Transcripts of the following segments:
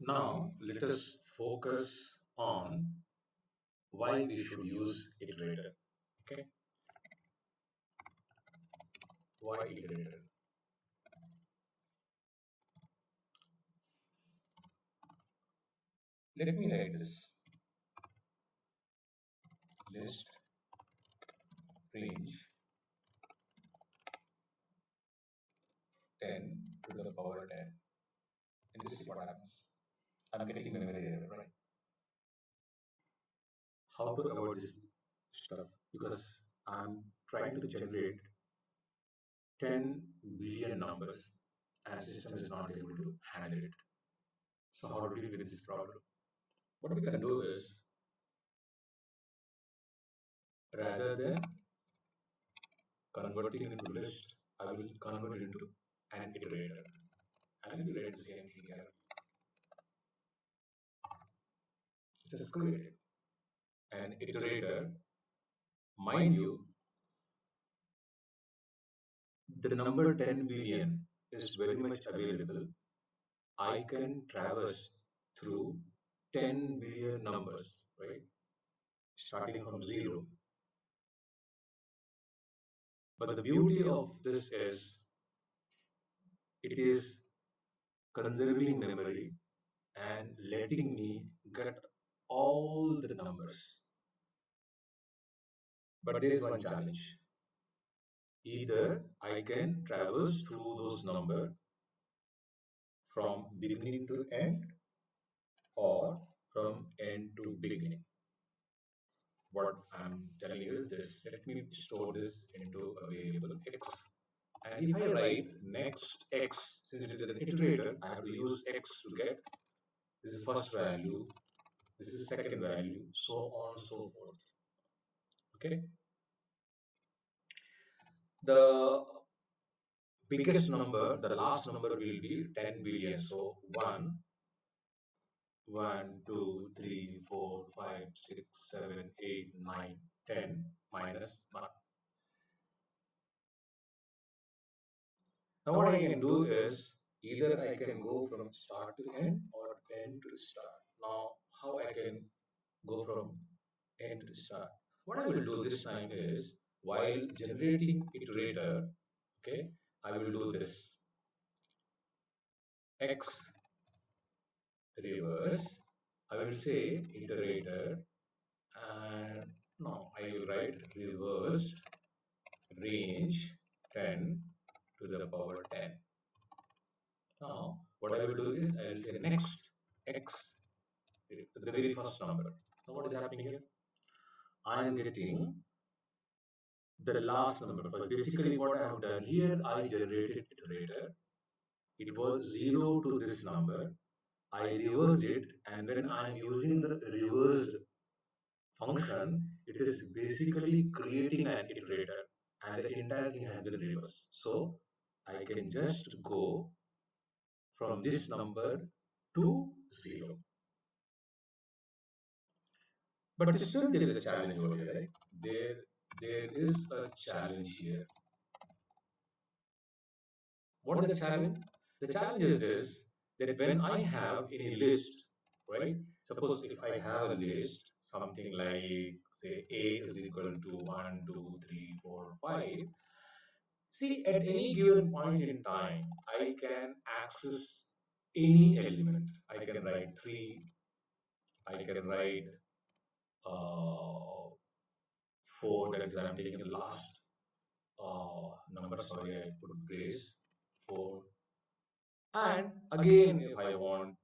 Now, let us focus on why we should use Iterator. Okay, why Iterator? Let me write this list range 10 to the power 10. And this is what happens. I'm getting memory error, right? How to avoid this stuff? Because I'm trying to generate 10 billion numbers and system is not able to handle it. So how to deal with this problem? What we can do is, rather than converting it into list, I will convert it into an iterator. And if you write the same thing here, it is created an iterator. Mind you, the number 10 billion is very much available. I can traverse through 10 billion numbers, right? Starting from zero. But the beauty of this is it is conserving memory and letting me get all the numbers. But there is one challenge. Either I can traverse through those numbers from beginning to end or from end to beginning. What I'm telling you is this. Let me store this into a variable x. And if I write next x, since it is an iterator, I have to use x to get this is first value, this is second value, so on and so forth. Okay. The biggest number, the last number will be 10 billion. So 1, 2, 3, 4, 5, 6, 7, 8, 9, 10 minus 1. Now what I can do is either I can go from start to end or end to start. Now how I can go from end to start? What I will do this time is while generating iterator, okay, I will do this x reverse. I will say iterator and no, I will write reversed range 10 to the power 10. Now, what I will do is I will say next x, the very first number. Now, what is happening here? I am getting the last number. First. Basically, what I have done here, I generated iterator. It was 0 to this number. I reversed it, and when I am using the reversed function, it is basically creating an iterator, and the entire thing has been reversed. So, I can just go from this number to 0. But still there is a challenge over here, right? There is a challenge here. What is the challenge? The challenge is this, that when I have any list, right? Suppose if I have a list, something like say A is equal to 1, 2, 3, 4, 5. See, at any given point in time, I can access any element. I can write 3, I can write uh, 4, that is I'm taking the last number, sorry, I put grace 4. And again, if I want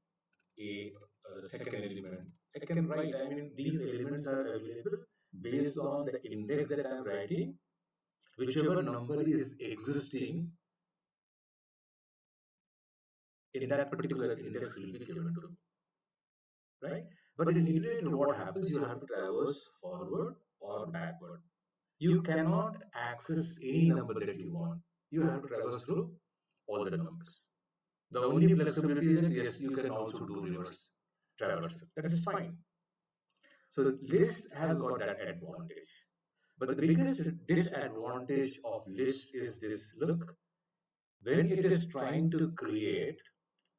the second element, I can write. I mean, these elements are available based on the index that I'm writing. Whichever number is existing in that particular index will be given to me, right? But in iterator, what happens? You have to traverse forward or backward. You cannot access any number that you want. You have to traverse through all the numbers. The only flexibility is that yes, you can also do reverse traversal. That is fine. So list has got that advantage. But the biggest disadvantage of list is this. Look, when it is trying to create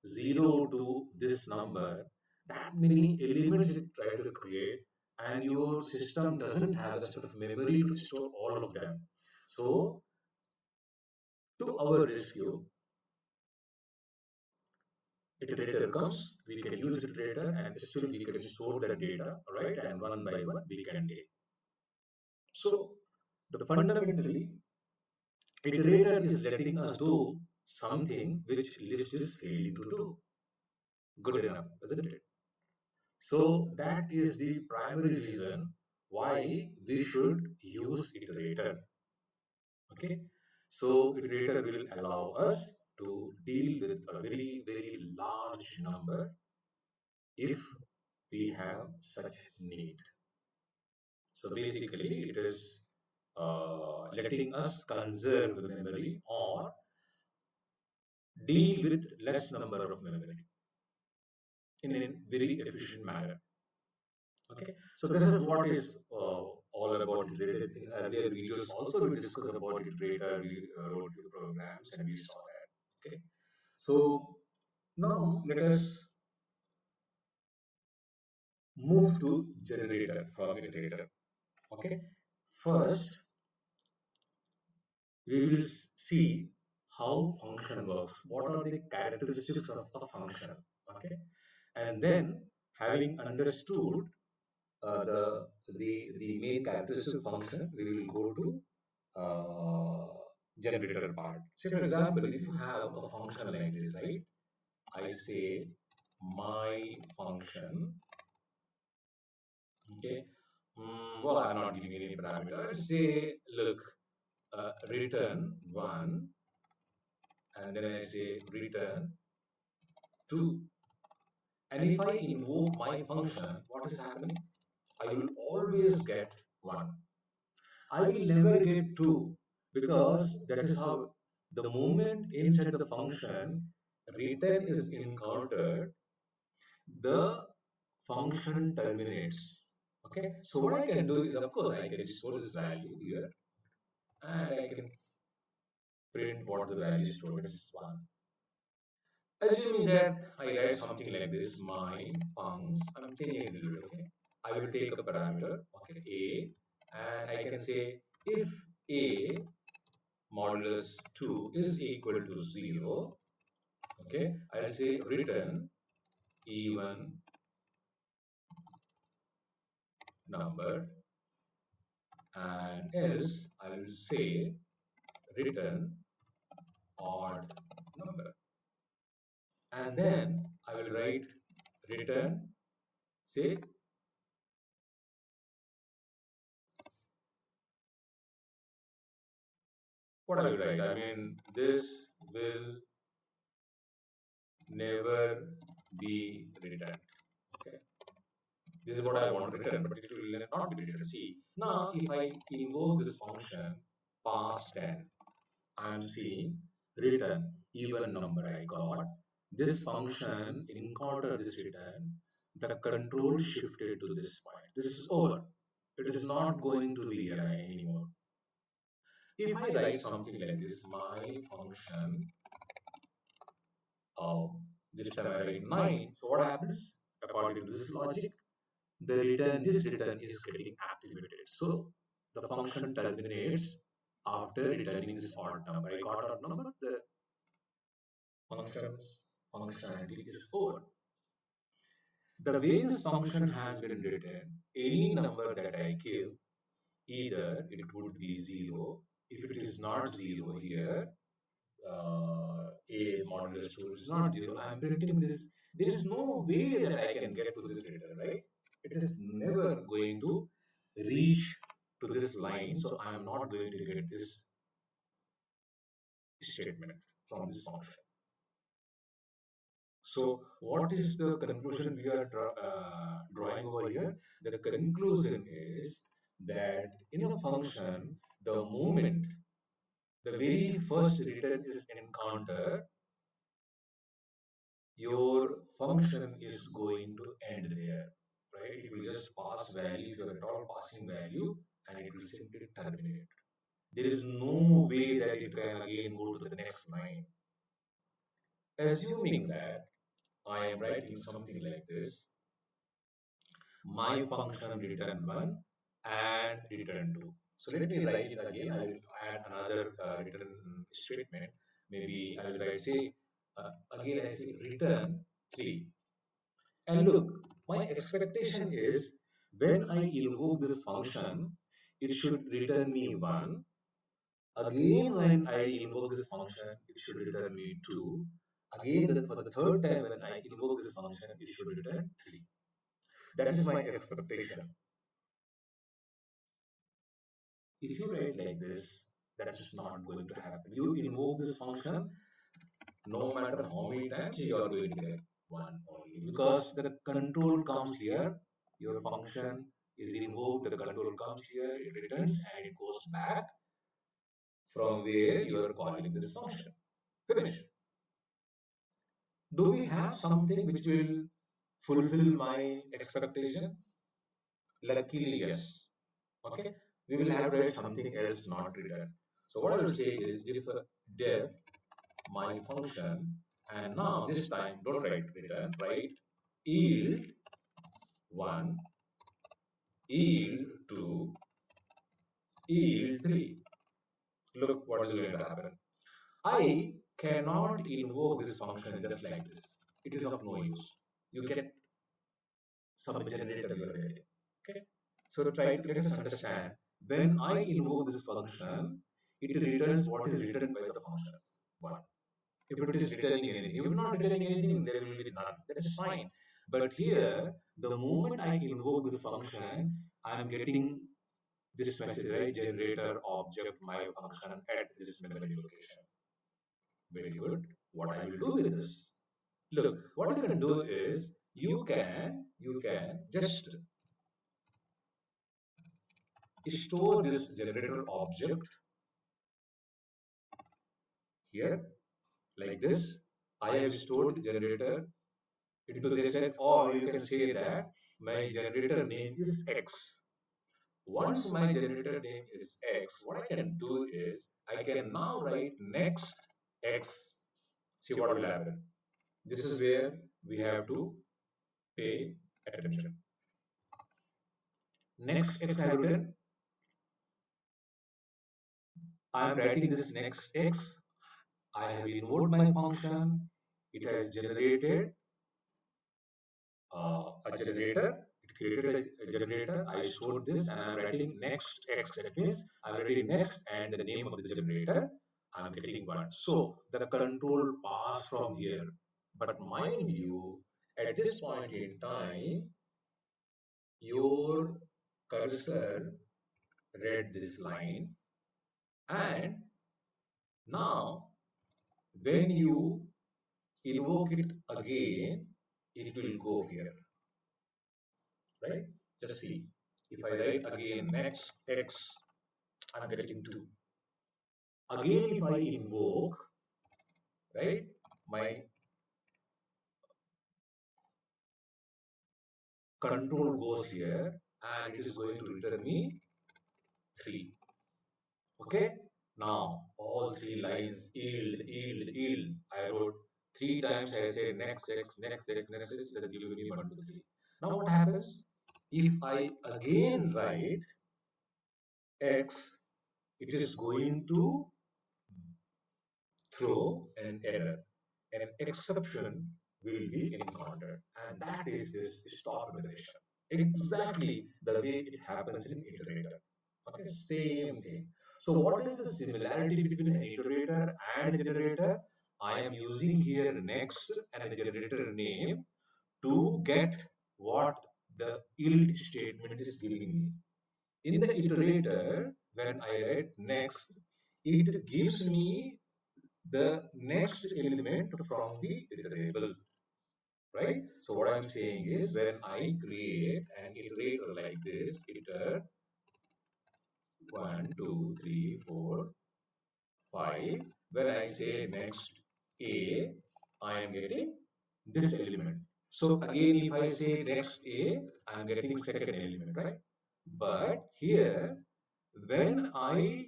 0 to this number, that many elements it try to create, and your system doesn't have the sort of memory to store all of them. So, to our rescue, iterator comes, we can use iterator and still we can store the data, right? And one by one we can take. So, the fundamentally, iterator is letting us do something which list is failing to do. Good enough, isn't it? So that is the primary reason why we should use iterator. Okay. So iterator will allow us to deal with a very, very large number if we have such need. So basically, it is letting us conserve memory or deal with less number of memory in a very efficient manner. Okay, so this is what is all about iterator. In earlier videos, also we discussed about iterator. We wrote few programs and we saw that. Okay, so now let us move to generator from iterator. Okay, first we will see how function works. What are the characteristics of a function? Okay, and then having understood the main characteristic function, we will go to uh, generator part. Say for example, if you have a function like this, right? I say my function. Okay. Well, I'm not giving any parameter. I say, look, return one, and then I say return two. And if I invoke my function, what is happening? I will always get one. I will never get 2 because that is how the moment inside the function return is encountered, the function terminates. Okay, so what I can do is, of course, I can store this value here and I can print what the value stored is 1. Assuming that I write something like this, my funcs, I'm changing it a little bit, okay? I will take a parameter, okay, A, and I can say if A modulus 2 is equal to 0, okay, I'll say return even number, and else I will say return odd number. And then I will write return, say, what I will write? I mean, this will never be returned. Okay. This is what I want to return, but it will not be returned. See, now if I invoke this function past 10, I'm seeing return even number I got. This function encountered this return, the control shifted to this point. This is over. It is not going to be here anymore. If I write something like this, my function, uh, this time I write 9. So what happens? According to this logic, this return is getting activated. So the function terminates after returning this odd number. I got odd number, the function's functionality is over. The way this function has been written, any number that I give, either it would be 0. If it is not 0 here, a modulus 2 is not 0. I am printing this. There is no way that I can get to this return, right? It is never going to reach to this line, so I am not going to get this statement from this function. So what is the conclusion we are drawing over here? The conclusion is that in a function, the moment the very first return is encountered, your function is going to end there, right? It will just pass value if you are at all passing value, and it will simply terminate. There is no way that it can again go to the next line. Assuming that I am writing something like this. My function return 1 and return 2. So let me write it again. I will add another return statement. Maybe I will write, say, again I say return 3. And look, my expectation is when I invoke this function, it should return me 1. Again, when I invoke this function, it should return me 2. Again, for the third time when I invoke this function, it should return 3. That is my expectation. If you write like this, that is not going to happen. You invoke this function, no matter how many times you are going to get 1 only. Because the control comes here, your function is invoked, the control comes here, it returns and it goes back from where you are calling this function. Finish. Do we have something which will fulfill my expectation? Luckily, yes. Okay, we will have to write something else not return. So what I will say is def my function, and now this time don't write return, write yield 1, yield 2, yield 3. Look what is going to happen. I cannot invoke this function just like this. It is of no use. You get some generator you are getting. Okay. So try to let us understand. When I invoke this function, it returns what is written by the function. 1. If it is returning anything, if not returning anything, there will be none. That is fine. But here, the moment I invoke this function, I am getting this message, right? Generator object my function at this memory location. Very good. What I will do with this? Look, what you can do is you can just store this generator object here like this. I have stored generator into this as, or you can say that my generator name is X. Once my generator name is X, what I can do is I can now write next X. See what will happen. This is where we have to pay attention. Next X I have written. I am writing this next X. I have invoked my function. It has generated a generator. It created a generator. I stored this and I'm writing next X. That means I'm writing next and the name of the generator. I'm getting one. So the control passed from here. But mind you, at this point in time, your cursor read this line, and now when you invoke it again, it will go here, right? Just see. If I write again next X, I'm getting 2. Again, if I invoke, right, my control goes here and it is going to return me 3. Okay. Now, all 3 lines yield, yield, yield. I wrote 3 times. I said next X, next X, next X. It has given me 1, 2, 3. Now, what happens? If I again write X, it is going to throw an error. An exception will be encountered, and that is this stop enumeration. Exactly the way it happens in iterator. Okay, same thing. So what is the similarity between an iterator and a generator? I am using here next and a generator name to get what the yield statement is giving me. In the iterator, when I write next, it gives me the next element from the iterable, right? So what I'm saying is when I create an iterator like this, iter 1, 2, 3, 4, 5, when I say next A, I am getting this element. So again, if I say next A, I am getting second element, right? But here, when I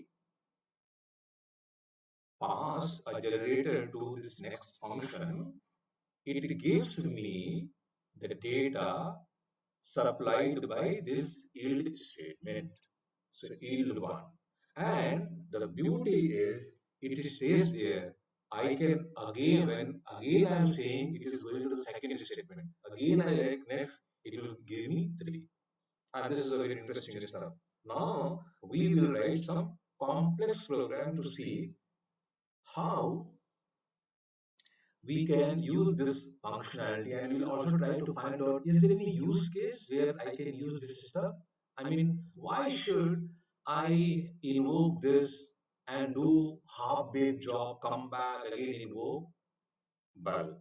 pass a generator to this next function, it gives me the data supplied by this yield statement. So yield 1. And the beauty is it stays there. I can again, when again I am saying it is going to the second statement. Again I like next, it will give me 3. And this is a very interesting stuff. Now we will write some complex program to see how we can use this functionality, and we'll also try to find out, is there any use case where I can use this stuff? I mean, why should I invoke this and do half baked job, come back again invoke? Well,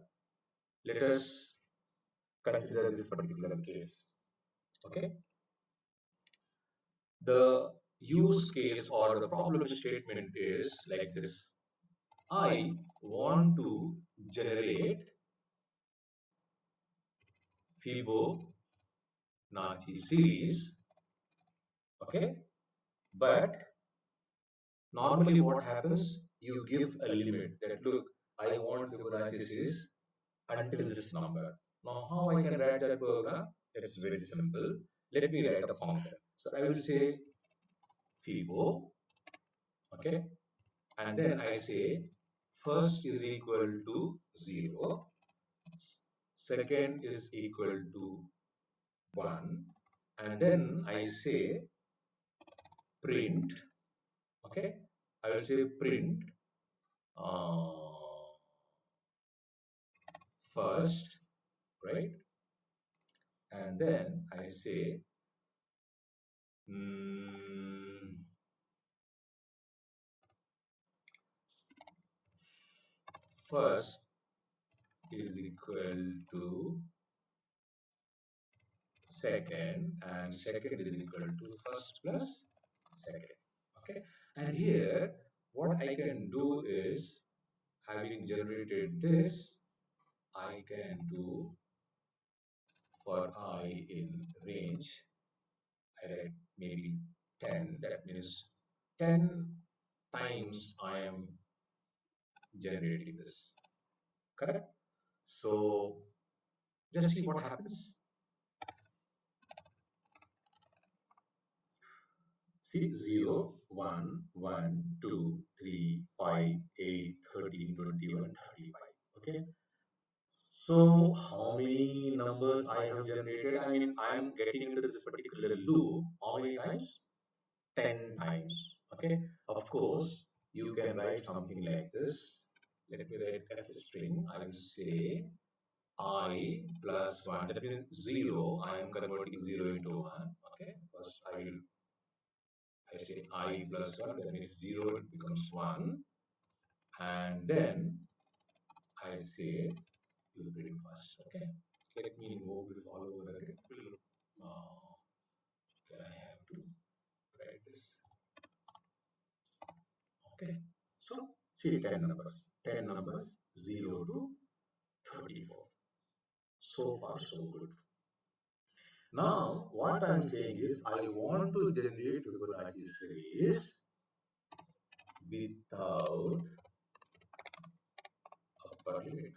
let us consider this particular case. Okay, the use case or the problem statement is like this: I want to generate Fibonacci series. Okay, but normally what happens, you give a limit that look, I want Fibonacci series until this number. Now how I can write that program? It's very simple. Let me write a function. So I will say Fibo, okay, and then I say first is equal to 0, second is equal to 1, and then I say print, okay, I will say print uh, first, right? And then I say mm, first is equal to second, and second is equal to first plus second. Okay, and here what I can do is, having generated this, I can do for I in range, I write maybe 10. That means 10 times I am generating this. Correct? So just see what happens. See 0, 1, 1, 2, 3, 5, 8, 13, 21, 35. Okay. So how many numbers I have generated? I mean, I am getting into this particular loop. How many times? 10 times. Okay. Of course, you can write something like this. Let me write f string. I will say I plus 1. That means 0. I am converting 0 into 1. Okay. First, I say I plus 1. That means 0 becomes 1. And then I say you print first. Okay. Let me invoke this all over again. Okay, I have to write this. Okay. So see 10 numbers. 10 numbers 0 to 34. So far, so good. Now, what I'm saying is, I want to generate Fibonacci series without upper limit.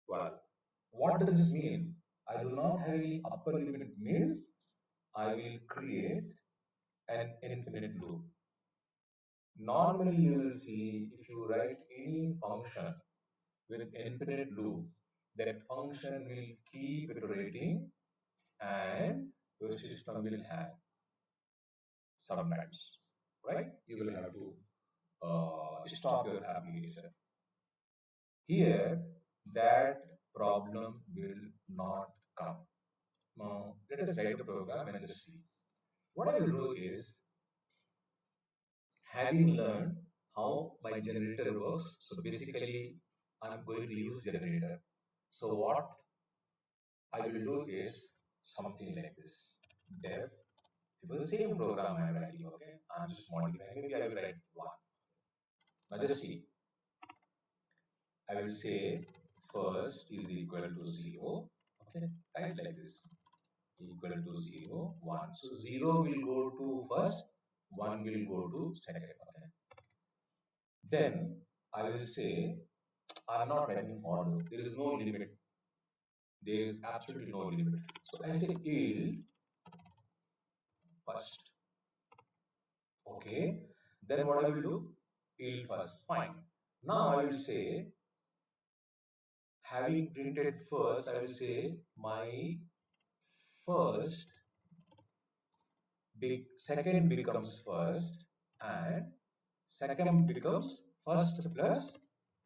Well, what does this mean? I do not have any upper limit means I will create an infinite loop. Normally, you will see if you write any function with infinite loop, that function will keep iterating and your system will hang sometimes, right? You will have to stop your application. Here, that problem will not come. Now, let us write the program and just see. What I will do is, having learned how my generator works, so basically, I'm going to use generator. So what I will do is something like this. Def, it was the same program I'm writing, okay? I'm just modifying, maybe I will write 1. Now just see, I will say first is equal to 0, okay? Right, like this, equal to 0, 1. So 0 will go to first, 1 will go to second, okay? Then I will say I'm not writing for loop. There is no limit. There is absolutely no limit. So I say yield first. Okay. Then what I will do? Yield first. Fine. Now I will say, having printed first, I will say my first second becomes first, and second becomes first plus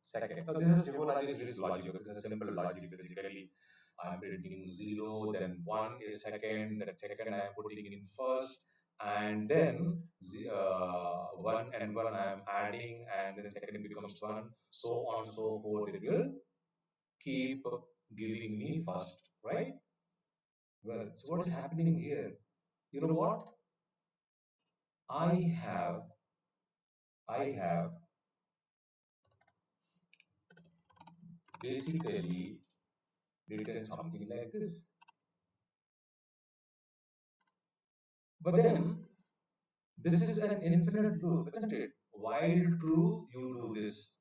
second. So this is Fibonacci's risk logic. This is a simple logic. Basically, I'm printing 0, then 1 is second, then second I am putting in first, and then 1 and 1 I am adding, and then second becomes 1, so on and so forth. It will keep giving me first, right? Well, so what is happening here? You know what? I have I have basically written something like this. But then this is an infinite loop, isn't it? While true, you do this.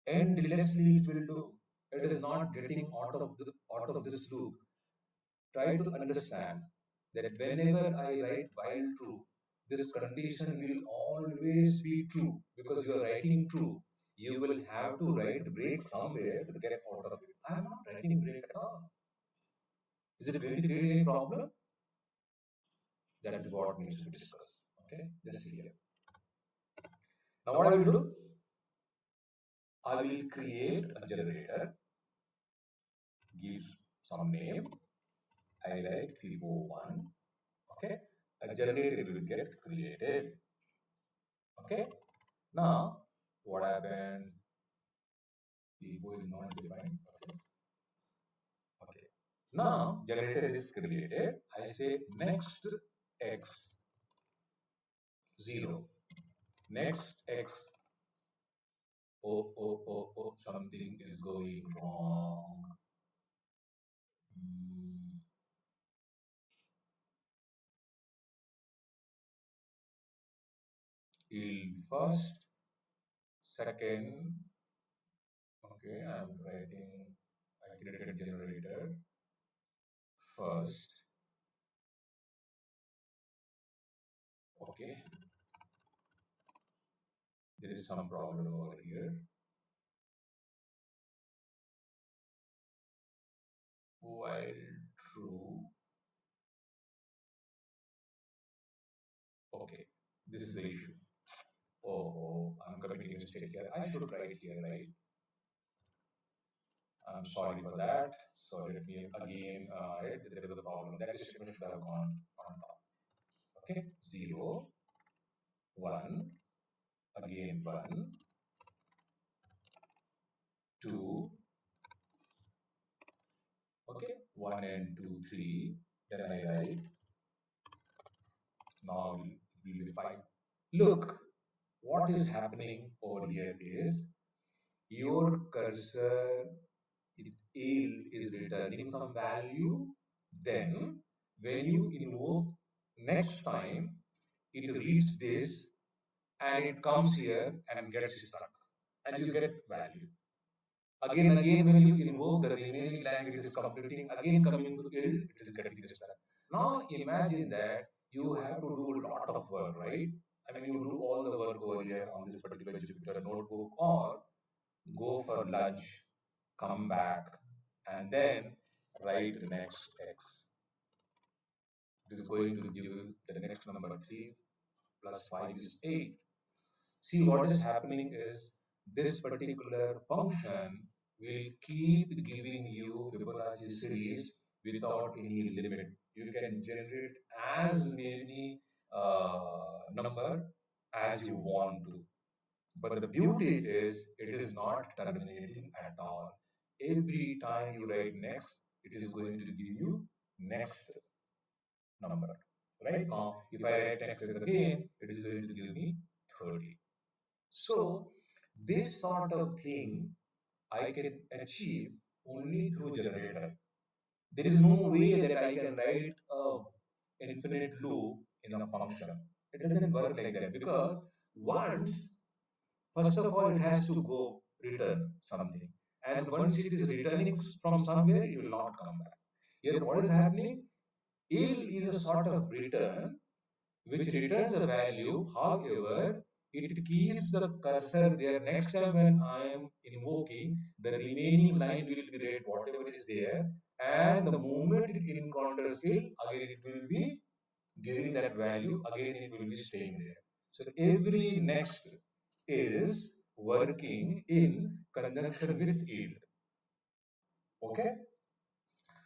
Endlessly it will do. It is not getting out of this loop. Try to understand that whenever I write while true, this condition will always be true because you are writing true. You will have to write break somewhere to get out of it. I am not writing break at all. Is it going to create any problem? That is what needs to be discussed. Okay, just see here. Now what I will do? I will create a generator, give some name. I write Fibo1. Okay, a generator will get created. Okay, now what happened? Fibo is not defined. Okay, okay. Now generator is created. I say next x 0. Next x. Oh, oh, oh, oh, something is going wrong. Hmm. Yield first, second. Okay, I'm writing. I created generator first. Okay, there is some problem over here. While true. Okay, this is the issue. Oh, I'm committing a mistake here. I should write here, right? I'm sorry for that. So let me again write. There is a problem. That statement should have gone on top. Okay, 0, 1, again 1, 2, okay, 1 and 2, 3. Then I write, now it will be 5. Look, what is happening over here is your cursor is returning some value. Then when you invoke next time, it reads this and it comes here and gets stuck and you get value. Again, when you invoke the remaining line, it is completing. Again, coming to yield, it is getting stuck. Now, imagine that you have to do a lot of work, right? I mean, you do all the work over here on this particular Jupyter notebook, or go for lunch, come back, and then write the next x. It is going to give you the next number 3 plus 5 is 8. See, what is happening is this particular function will keep giving you Fibonacci series without any limit. You can generate as many number as you want to. But the beauty is it is not terminating at all. Every time you write next, it is going to give you next number. Right now, if I write next again, it is going to give me 30. So this sort of thing I can achieve only through generator. There is no way that I can write a infinite loop in a function. It doesn't work like that because once first of all, it has to go return something. And once it is returning from somewhere, it will not come back. Here, what is happening? Yield is a sort of return which returns a value. However, it keeps the cursor there. Next time when I am invoking, the remaining line will be read whatever is there. And the moment it encounters yield, again it will be giving that value, again it will be staying there. So every next is working in conjunction with yield. Okay.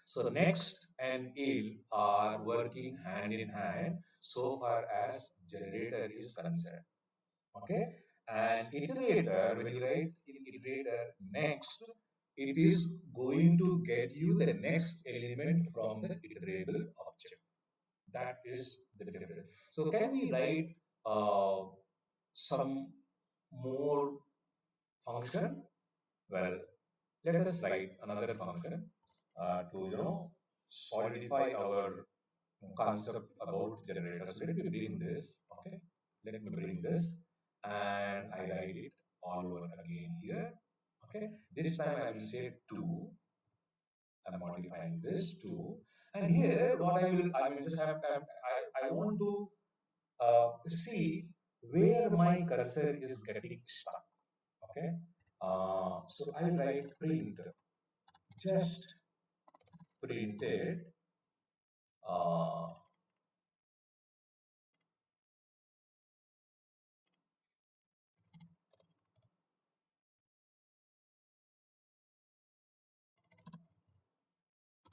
So next and yield are working hand in hand so far as generator is concerned. Okay. And iterator, when you write in iterator next, it is going to get you the next element from the iterable object. That is the difference. So can we write some more function? Well, let us write another function to solidify our concept about generators. So let me bring this. Okay, let me bring this, and I write it all over again here. Okay, this time I will say two. I'm modifying this two, and here what I will just have I want to see where my cursor is getting stuck. Okay, so I'll write print, just printed, uh,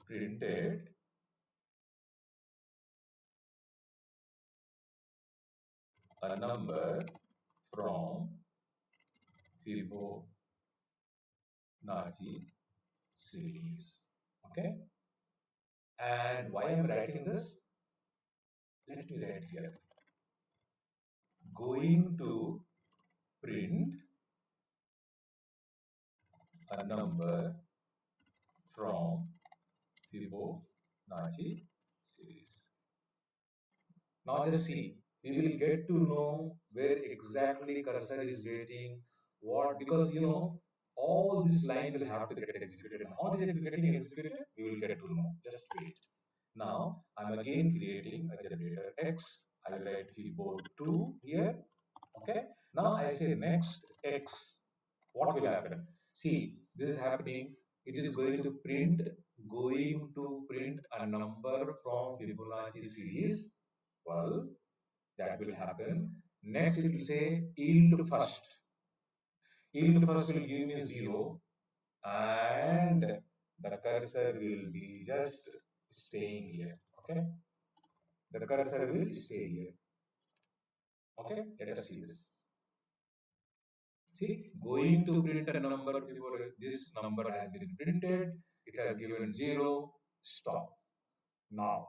printed a number from Fibonacci series. Okay, and why I'm writing this? Let me write here. Going to print a number from Fibonacci series. Now just see, we will get to know where exactly cursor is waiting, what, because all this line will have to get executed. How is it getting executed? We will get to know. Just wait. Now I'm again creating a generator X. I will write Fibo2 here. Okay. Now I say next X. What will happen? See, this is happening. It is going to print a number from Fibonacci series. Well, that will happen. Next, it will say yield first. Yield first will give me 0, and the cursor will be just staying here. Okay, the cursor will stay here. Okay, let us see this. See, going to print a number before this number has been printed, it has given 0, stop. Now,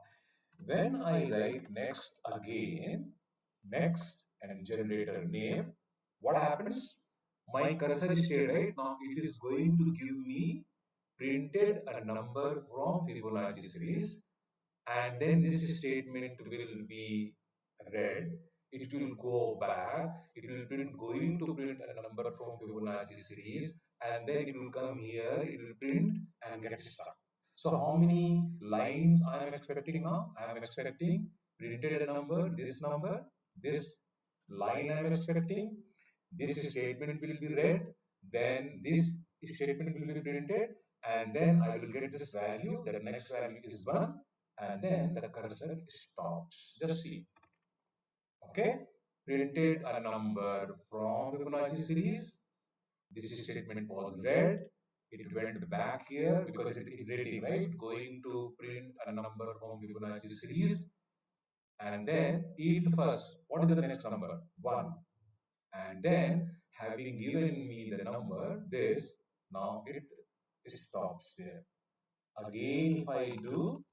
when I write next again, next and generator name, what happens? My cursor is stayed right now. It is going to give me printed a number from Fibonacci series, and then this statement will be read. It will go back. It will print going to print a number from Fibonacci series, and then it will come here. It will print and get stuck. So how many lines I am expecting now? I am expecting printed a number, this line I am expecting, this statement will be read, then this statement will be printed, and then I will get this value. The next value is 1, and then the cursor stops. Just see. Okay, printed a number from Fibonacci series. This statement was read. It went back here because it is reading, right? Going to print a number from Fibonacci series, and then yield first. What is the next number? 1. And then having given me the number, this, now it stops there. Again, if I do,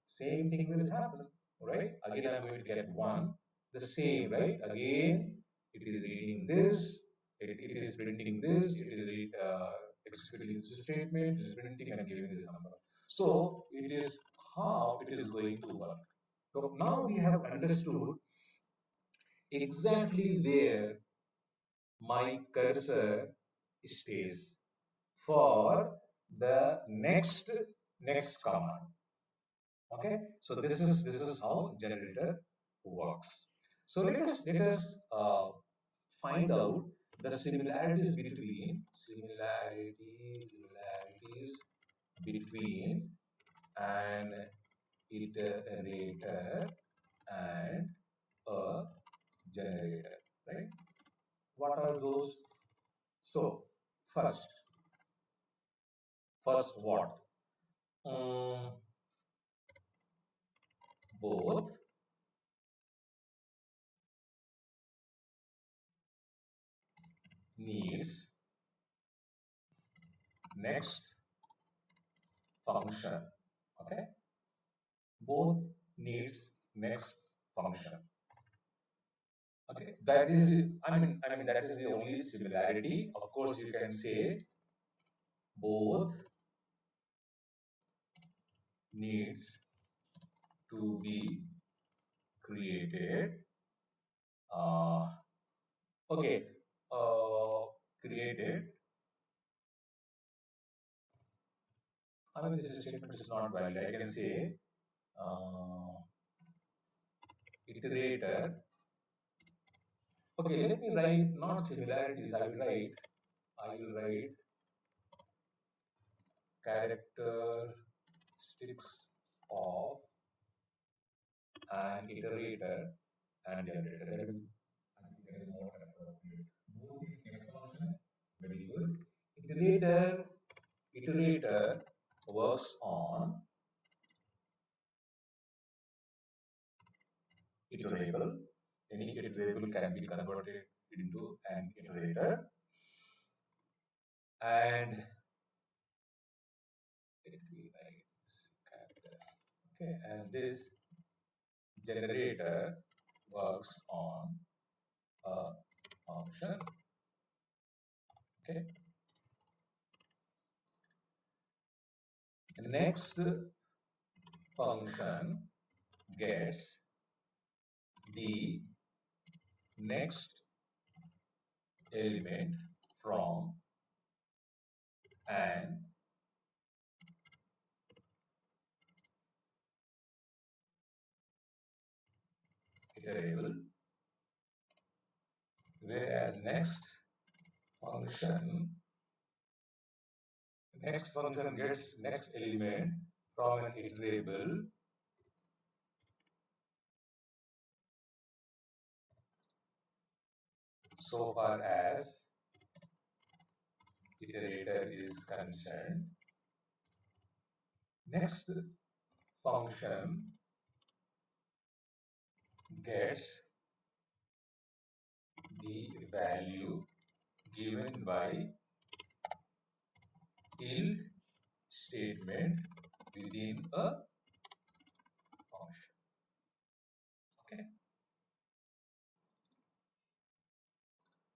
same thing will happen, right? Again, I'm going to get 1, the same, right? Again, it is reading this, it is printing this, it is executing this statement, it is printing and giving this number. So, it is how it is going to work. So, now we have understood exactly where my cursor stays for the next command. Okay, so this is how generator works. So let us find out the similarities between an iterator and a generator, right? What are those? So first, first what? Um, Both needs next function. Okay, both needs next function. Okay, that is, I mean that is the only similarity. Of course, you can say both needs to be created. Uh, okay, created. I mean, this statement is not valid. I can say uh, iterator. Okay, let me write not similarities. I will write characteristics of an iterator and generator. That is more appropriate. Both is next function. Very good. Iterator iterator works on iterable. Any iterable can be converted into an iterator, and let me write character. Okay, and this generator works on a function. Okay, the next function gets the next element from an iterable, whereas function next function gets next element from an iterable so far as iterator is concerned. Next function gets the value given by yield statement within a function. Okay.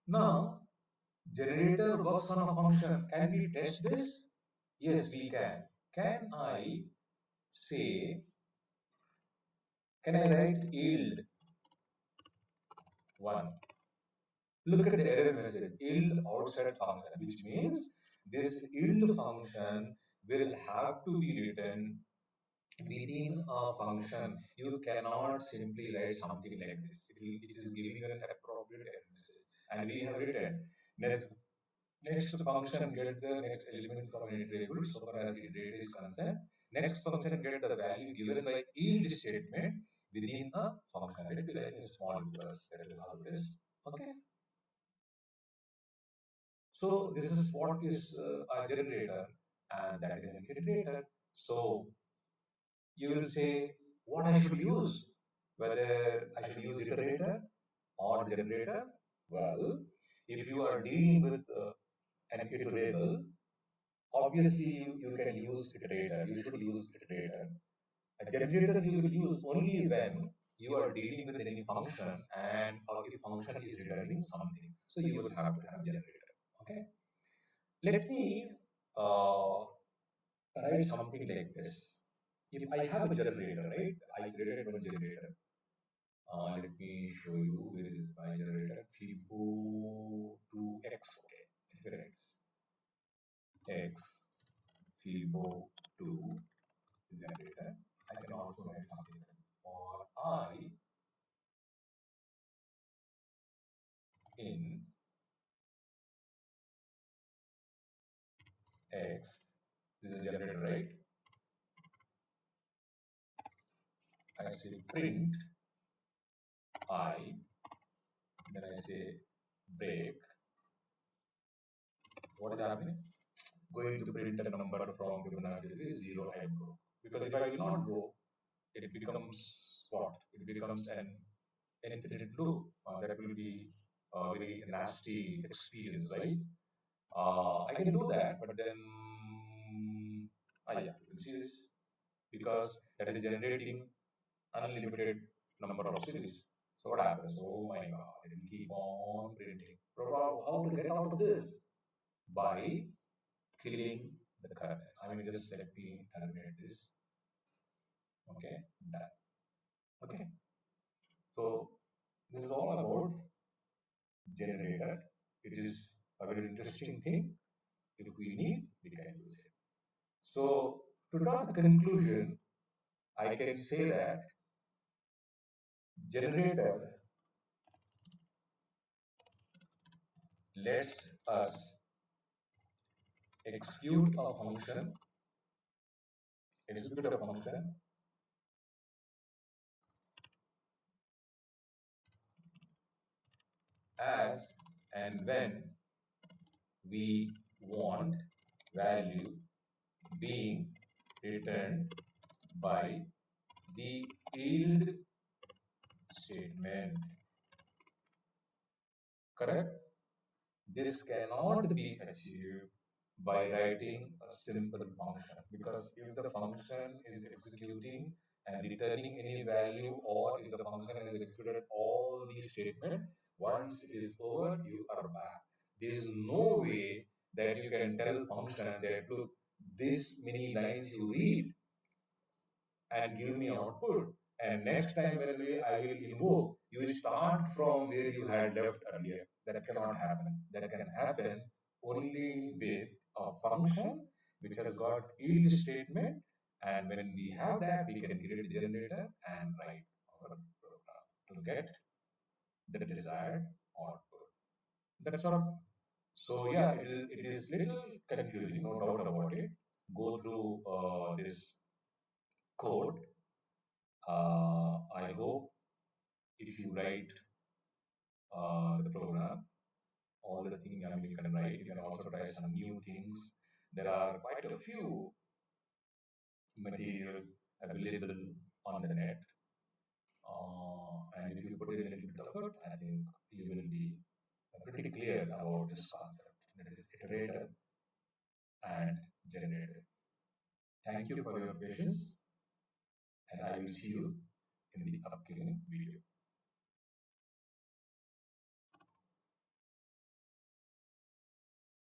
Now, generator works on a function. Can we test this? Yes, we can. Can I say, can I write yield 1? Look at the error message, yield outside function, which means this yield function will have to be written within a function. You cannot simply write something like this. It is giving an appropriate error message. And we have written next function get the next element from an iterable so far as the iterator is concerned. Next function get the value given by yield statement within a function. Let me write in small because that is how it is. Okay. So this is what is a generator, and that is an iterator. So you will say what I should use, whether I should use iterator or generator. Well, if you are dealing with an iterable, obviously you can use iterator. You should use iterator. A generator you will use only when you are dealing with any function and or if function is returning something. So you will have to have generator. Okay. Let me uh, write something like this. If I have a generator, right? I created one generator. Let me show you where is my generator. Fibo to X. Okay, here it is. X Fibo to generator. I can also write something for I in X. This is generator, right? I say print I, then I say break. What is happening? Going to print a number from Fibonacci series 0 I broke. Because if I will not go, it becomes what? It becomes an infinite loop. That will be a very nasty experience, right? I can do that, but then, yeah, you can see this because that is generating unlimited number of series. So what happens? Oh my God, it will keep on printing. How to get out of this? By killing the kernel. I mean, just let me terminate this. Okay, done. Okay, so this is all about generator. It is a very interesting thing. If we need, we can use it. So to draw the conclusion, I can say that generator lets us execute a function, execute a function as and when we want value being returned by the yield statement. Correct? This cannot be achieved by writing a simple function because if the function is executing and returning any value or if the function has executed all these statements, once it is over, you are back. There is no way that you can tell function that look, this many lines you read and give me output. And next time when I will invoke, you start from where you had left earlier. That cannot happen. That can happen only with a function which has got yield statement. And when we have that, we can create a generator and write our program to get the desired output. That's all. So yeah, it is little confusing, no doubt about it. Go through this code. I hope if you write the program, all the things, I mean, you can write, you can also try some new things. There are quite a few material available on the net. And if you put in a little bit of effort, I think you will be pretty clear about this concept. That is iterator and generator. Thank you for your patience, and I will see you in the upcoming video.